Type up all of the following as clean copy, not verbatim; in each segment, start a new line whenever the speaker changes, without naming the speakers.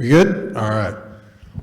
We good? All right.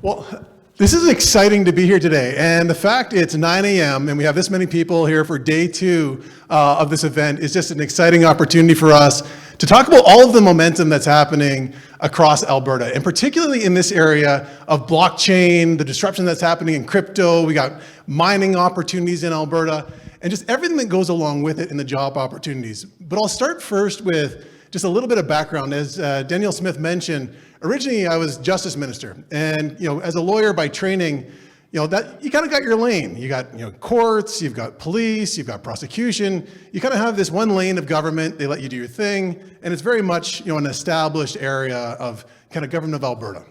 Well, this is exciting to be here today. And the fact it's 9 a.m. and we have this many people here for day two of this event is just an exciting opportunity for us to talk about all of the momentum that's happening across Alberta, and particularly in this area of blockchain, the disruption that's happening in crypto. We got mining opportunities in Alberta, and just everything that goes along with it in the job opportunities. But I'll start first with just a little bit of background. As Danielle Smith mentioned, originally I was justice minister, and as a lawyer by training, that you kind of got your lane. You got courts, you've got police, you've got prosecution. You kind of have this one lane of government. They let you do your thing, and it's very much an established area of kind of government of Alberta.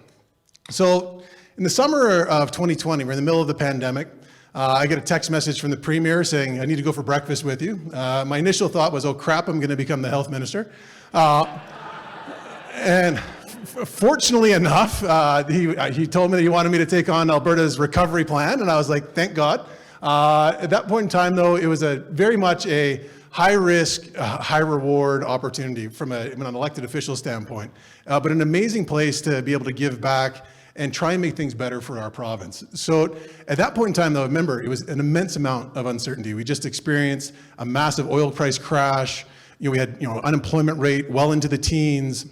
So in the summer of 2020, we're in the middle of the pandemic. I get a text message from the Premier saying, I need to go for breakfast with you. My initial thought was, oh crap, I'm going to become the health minister. And fortunately enough, he told me that he wanted me to take on Alberta's recovery plan, and I was like, thank God. At that point in time, though, it was very much a high-risk, high-reward opportunity from an elected official standpoint, but an amazing place to be able to give back and try and make things better for our province. So at that point in time, though, remember, it was an immense amount of uncertainty. We just experienced a massive oil price crash. We had unemployment rate well into the teens,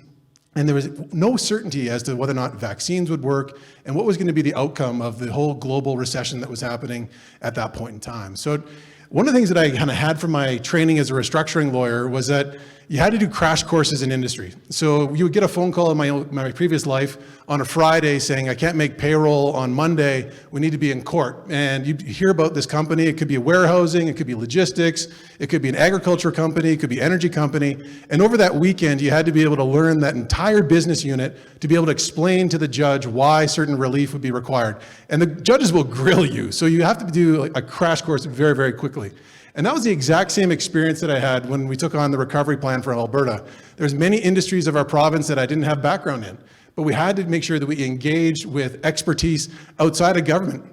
and there was no certainty as to whether or not vaccines would work and what was going to be the outcome of the whole global recession that was happening at that point in time. So one of the things that I kind of had from my training as a restructuring lawyer was that you had to do crash courses in industry. So you would get a phone call in my previous life on a Friday saying, I can't make payroll on Monday, we need to be in court. And you'd hear about this company. It could be warehousing, it could be logistics, it could be an agriculture company, it could be energy company. And over that weekend, you had to be able to learn that entire business unit to be able to explain to the judge why certain relief would be required. And the judges will grill you. So you have to do a crash course very, very quickly. And that was the exact same experience that I had when we took on the recovery plan for Alberta. There's many industries of our province that I didn't have background in, but we had to make sure that we engaged with expertise outside of government.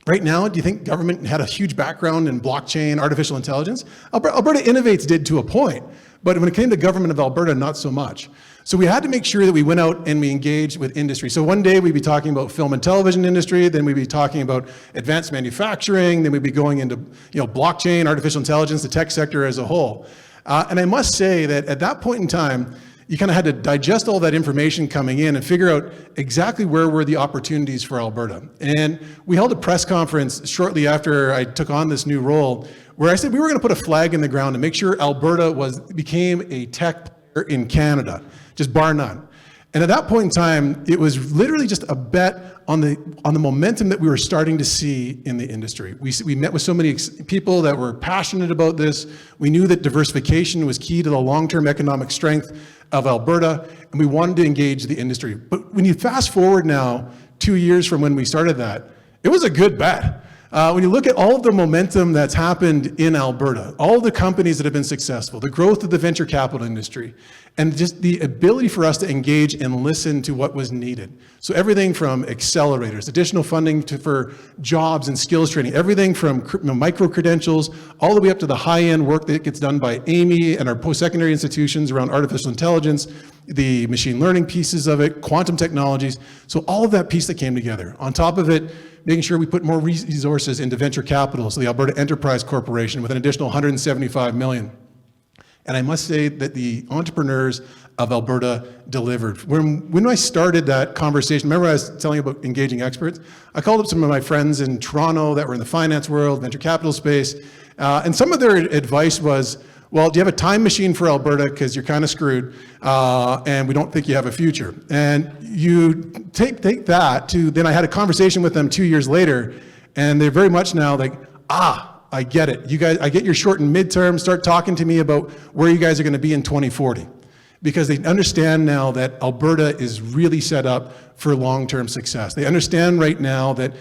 Right now, do you think government had a huge background in blockchain, artificial intelligence? Alberta Innovates did to a point, but when it came to government of Alberta, not so much. So we had to make sure that we went out and we engaged with industry. So one day we'd be talking about film and television industry, then we'd be talking about advanced manufacturing, then we'd be going into blockchain, artificial intelligence, the tech sector as a whole. And I must say that at that point in time, you kind of had to digest all that information coming in and figure out exactly where were the opportunities for Alberta. And we held a press conference shortly after I took on this new role where I said we were going to put a flag in the ground to make sure Alberta became a tech player in Canada, just bar none. And at that point in time, it was literally just a bet on the momentum that we were starting to see in the industry. We met with so many people that were passionate about this. We knew that diversification was key to the long-term economic strength of Alberta, and we wanted to engage the industry. But when you fast forward now, 2 years from when we started that, it was a good bet. When you look at all of the momentum that's happened in Alberta, all the companies that have been successful, the growth of the venture capital industry, and just the ability for us to engage and listen to what was needed. So everything from accelerators, additional funding for jobs and skills training, everything from micro-credentials, all the way up to the high-end work that gets done by Amy and our post-secondary institutions around artificial intelligence, the machine learning pieces of it, quantum technologies. So all of that piece that came together. On top of it, making sure we put more resources into venture capital, so the Alberta Enterprise Corporation with an additional $175 million. And I must say that the entrepreneurs of Alberta delivered. When I started that conversation, remember I was telling you about engaging experts? I called up some of my friends in Toronto that were in the finance world, venture capital space, and some of their advice was, well, do you have a time machine for Alberta? Because you're kind of screwed, and we don't think you have a future. And you take that to, then I had a conversation with them 2 years later, and they're very much now like, I get it. You guys, I get your short and midterm. Start talking to me about where you guys are going to be in 2040. Because they understand now that Alberta is really set up for long-term success. They understand right now that,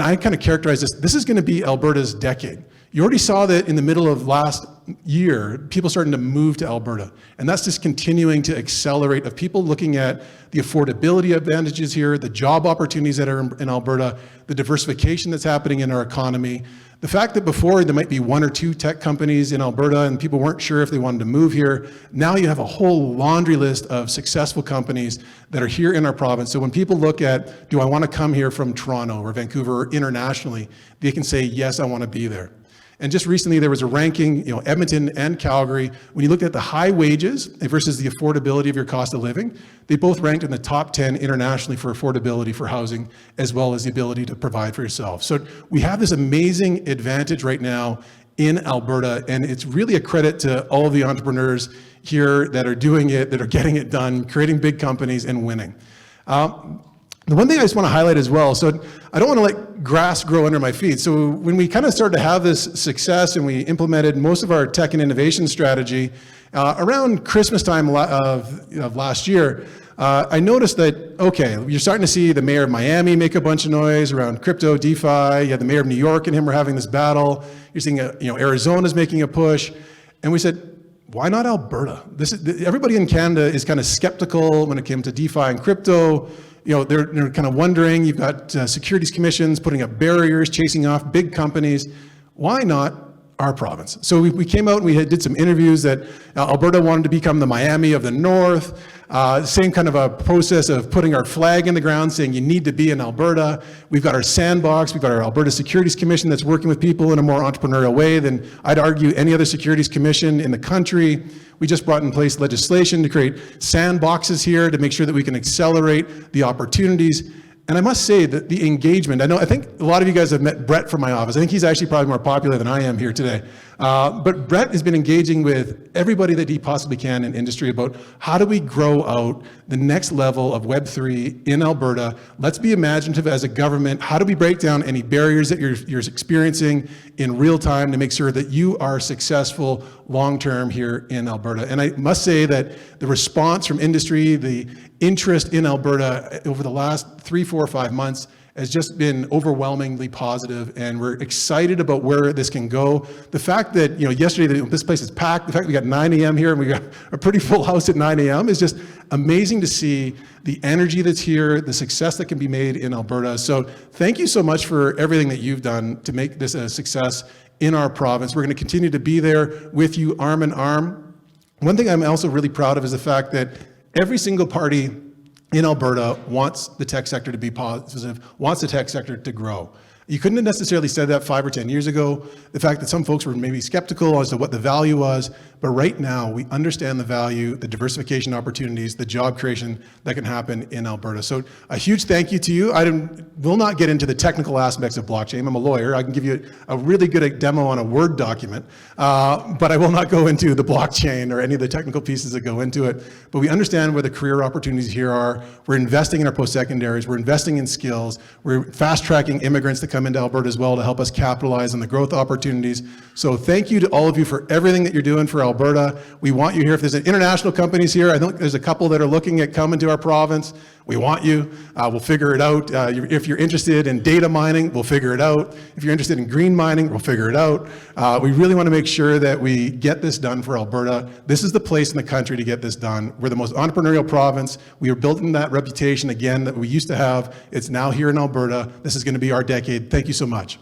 I kind of characterize this is going to be Alberta's decade. You already saw that in the middle of last year, people starting to move to Alberta. And that's just continuing to accelerate of people looking at the affordability advantages here, the job opportunities that are in Alberta, the diversification that's happening in our economy. The fact that before there might be one or two tech companies in Alberta and people weren't sure if they wanted to move here, now you have a whole laundry list of successful companies that are here in our province. So when people look at, do I want to come here from Toronto or Vancouver or internationally, they can say, yes, I want to be there. And just recently there was a ranking, Edmonton and Calgary, when you looked at the high wages versus the affordability of your cost of living, they both ranked in the top 10 internationally for affordability for housing, as well as the ability to provide for yourself. So we have this amazing advantage right now in Alberta, and it's really a credit to all of the entrepreneurs here that are doing it, that are getting it done, creating big companies and winning. The one thing I just want to highlight as well, so I don't want to let grass grow under my feet. So when we kind of started to have this success and we implemented most of our tech and innovation strategy around Christmas time of last year, I noticed that, okay, you're starting to see the mayor of Miami make a bunch of noise around crypto, DeFi. You had the mayor of New York and him were having this battle. You're seeing, Arizona's making a push. And we said, why not Alberta? Everybody in Canada is kind of skeptical when it came to DeFi and crypto. They're kind of wondering, you've got securities commissions putting up barriers, chasing off big companies. Why not our province? So we came out and we did some interviews that Alberta wanted to become the Miami of the North. Same kind of a process of putting our flag in the ground saying you need to be in Alberta. We've got our sandbox, we've got our Alberta Securities Commission that's working with people in a more entrepreneurial way than I'd argue any other securities commission in the country. We just brought in place legislation to create sandboxes here to make sure that we can accelerate the opportunities. And I must say that the engagement, I think a lot of you guys have met Brett from my office. I think he's actually probably more popular than I am here today. But Brett has been engaging with everybody that he possibly can in industry about how do we grow out the next level of Web3 in Alberta. Let's be imaginative as a government. How do we break down any barriers that you're experiencing in real time to make sure that you are successful long-term here in Alberta? And I must say that the response from industry, the interest in Alberta over the last 3, 4, 5 months has just been overwhelmingly positive, and we're excited about where this can go. The fact that, yesterday this place is packed, the fact that we got 9 a.m. here and we got a pretty full house at 9 a.m. is just amazing to see the energy that's here, the success that can be made in Alberta. So thank you so much for everything that you've done to make this a success in our province. We're going to continue to be there with you arm in arm. One thing I'm also really proud of is the fact that every single party in Alberta wants the tech sector to be positive, wants the tech sector to grow. You couldn't have necessarily said that 5 or 10 years ago. The fact that some folks were maybe skeptical as to what the value was, but right now we understand the value, the diversification opportunities, the job creation that can happen in Alberta. So a huge thank you to you. I will not get into the technical aspects of blockchain. I'm a lawyer. I can give you a really good demo on a Word document, but I will not go into the blockchain or any of the technical pieces that go into it. But we understand where the career opportunities here are. We're investing in our post-secondaries. We're investing in skills. We're fast-tracking immigrants to come into Alberta as well to help us capitalize on the growth opportunities. So thank you to all of you for everything that you're doing for Alberta. We want you here. If there's international companies here, I think there's a couple that are looking at coming to our province. We want you. We'll figure it out. If you're interested in data mining, we'll figure it out. If you're interested in green mining, we'll figure it out. We really want to make sure that we get this done for Alberta. This is the place in the country to get this done. We're the most entrepreneurial province. We are building that reputation again that we used to have. It's now here in Alberta. This is going to be our decade. Thank you so much.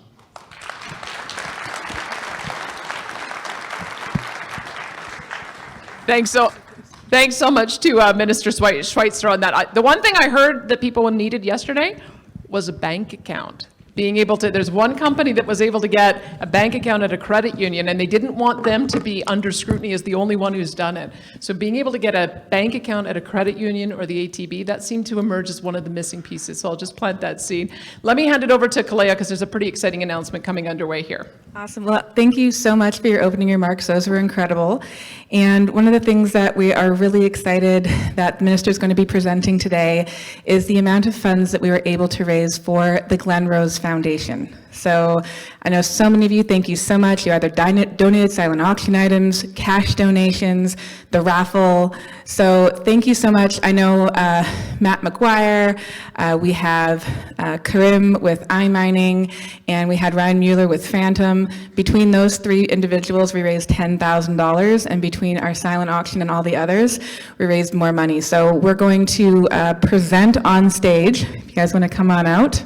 Thanks so much to Minister Schweitzer on that. The one thing I heard that people needed yesterday was a bank account. There's one company that was able to get a bank account at a credit union, and they didn't want them to be under scrutiny as the only one who's done it. So being able to get a bank account at a credit union or the ATB, that seemed to emerge as one of the missing pieces. So I'll just plant that seed. Let me hand it over to Kalea, because there's a pretty exciting announcement coming underway here.
Awesome. Well, thank you so much for your opening remarks. Those were incredible. And one of the things that we are really excited that the Minister is going to be presenting today is the amount of funds that we were able to raise for the Glen Rose Foundation. So I know so many of you, thank you so much. You either donated silent auction items, cash donations, the raffle. So thank you so much. I know Matt McGuire, we have Karim with iMining, and we had Ryan Mueller with Phantom. Between those three individuals, we raised $10,000, and between our silent auction and all the others, we raised more money. So we're going to present on stage. If you guys want to come on out.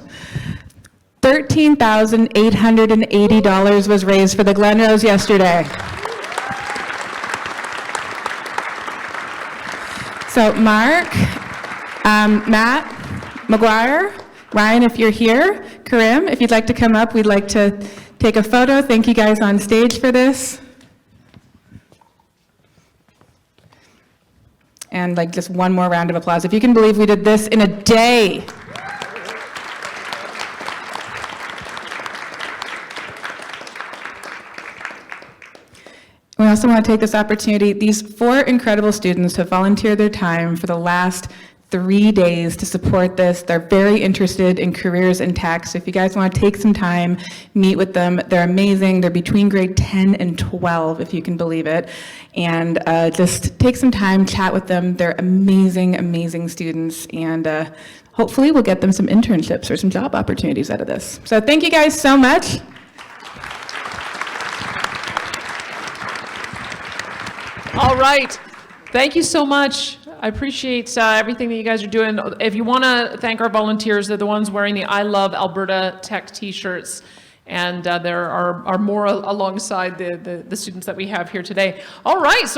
$13,880 was raised for the Glen Rose yesterday. So Mark, Matt, McGuire, Ryan, if you're here, Karim, if you'd like to come up, we'd like to take a photo. Thank you guys on stage for this. And like just one more round of applause. If you can believe we did this in a day. We also want to take this opportunity. These 4 incredible students have volunteered their time for the last 3 days to support this. They're very interested in careers in tech. So if you guys want to take some time, meet with them. They're amazing. They're between grade 10 and 12, if you can believe it. And just take some time, chat with them. They're amazing, amazing students. And hopefully we'll get them some internships or some job opportunities out of this. So thank you guys so much.
All right. Thank you so much. I appreciate everything that you guys are doing. If you want to thank our volunteers, they're the ones wearing the I Love Alberta Tech t-shirts. And there are more alongside the students that we have here today. All right. So